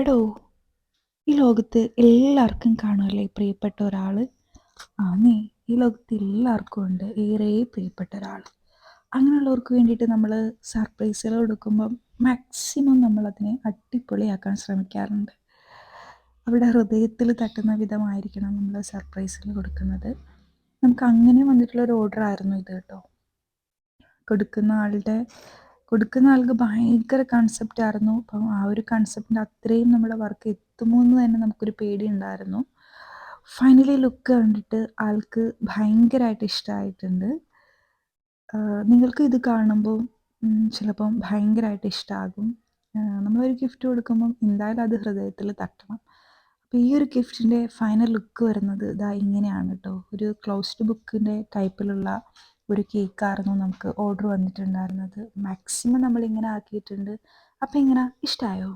എടോ, ഈ ലോകത്ത് എല്ലാവർക്കും കാണുമല്ലേ പ്രിയപ്പെട്ട ഒരാൾ. നീ ഈ ലോകത്ത് എല്ലാവർക്കും ഉണ്ട് ഏറെ പ്രിയപ്പെട്ട ഒരാൾ. അങ്ങനെയുള്ളവർക്ക് വേണ്ടിയിട്ട് നമ്മൾ സർപ്രൈസുകൾ കൊടുക്കുമ്പം മാക്സിമം നമ്മളതിനെ അടിപൊളിയാക്കാൻ ശ്രമിക്കാറുണ്ട്. അവരുടെ ഹൃദയത്തിൽ തട്ടുന്ന വിധമായിരിക്കണം നമ്മൾ സർപ്രൈസുകൾ കൊടുക്കുന്നത്. നമുക്ക് അങ്ങനെ വന്നിട്ടുള്ളൊരു ഓർഡർ ആയിരുന്നു ഇത് കേട്ടോ. കൊടുക്കുന്ന ആൾക്ക് ഭയങ്കര കൺസെപ്റ്റ് ആയിരുന്നു. അപ്പം ആ ഒരു കൺസെപ്റ്റിൻ്റെ അത്രയും നമ്മുടെ വർക്ക് എത്തുമോ എന്ന് തന്നെ നമുക്കൊരു പേടി ഉണ്ടായിരുന്നു. ഫൈനലി ലുക്ക് കണ്ടിട്ട് ആൾക്ക് ഭയങ്കരമായിട്ട് ഇഷ്ടമായിട്ടുണ്ട്. നിങ്ങൾക്ക് ഇത് കാണുമ്പോൾ ചിലപ്പം ഭയങ്കരമായിട്ട് ഇഷ്ടമാകും. നമ്മളൊരു ഗിഫ്റ്റ് കൊടുക്കുമ്പം എന്തായാലും അത് ഹൃദയത്തിൽ തട്ടണം. അപ്പോൾ ഈ ഒരു ഗിഫ്റ്റിൻ്റെ ഫൈനൽ ലുക്ക് വരുന്നത് ഇതാ ഇങ്ങനെയാണ് കേട്ടോ. ഒരു ക്ലോസ്ഡ് ബുക്കിൻ്റെ ടൈപ്പിലുള്ള ഒരു കേക്കായിരുന്നു നമുക്ക് ഓർഡർ വന്നിട്ടുണ്ടായിരുന്നത്. മാക്സിമം നമ്മളിങ്ങനെ ആക്കിയിട്ടുണ്ട്. അപ്പോൾ ഇങ്ങനെ ഇഷ്ടമായോ?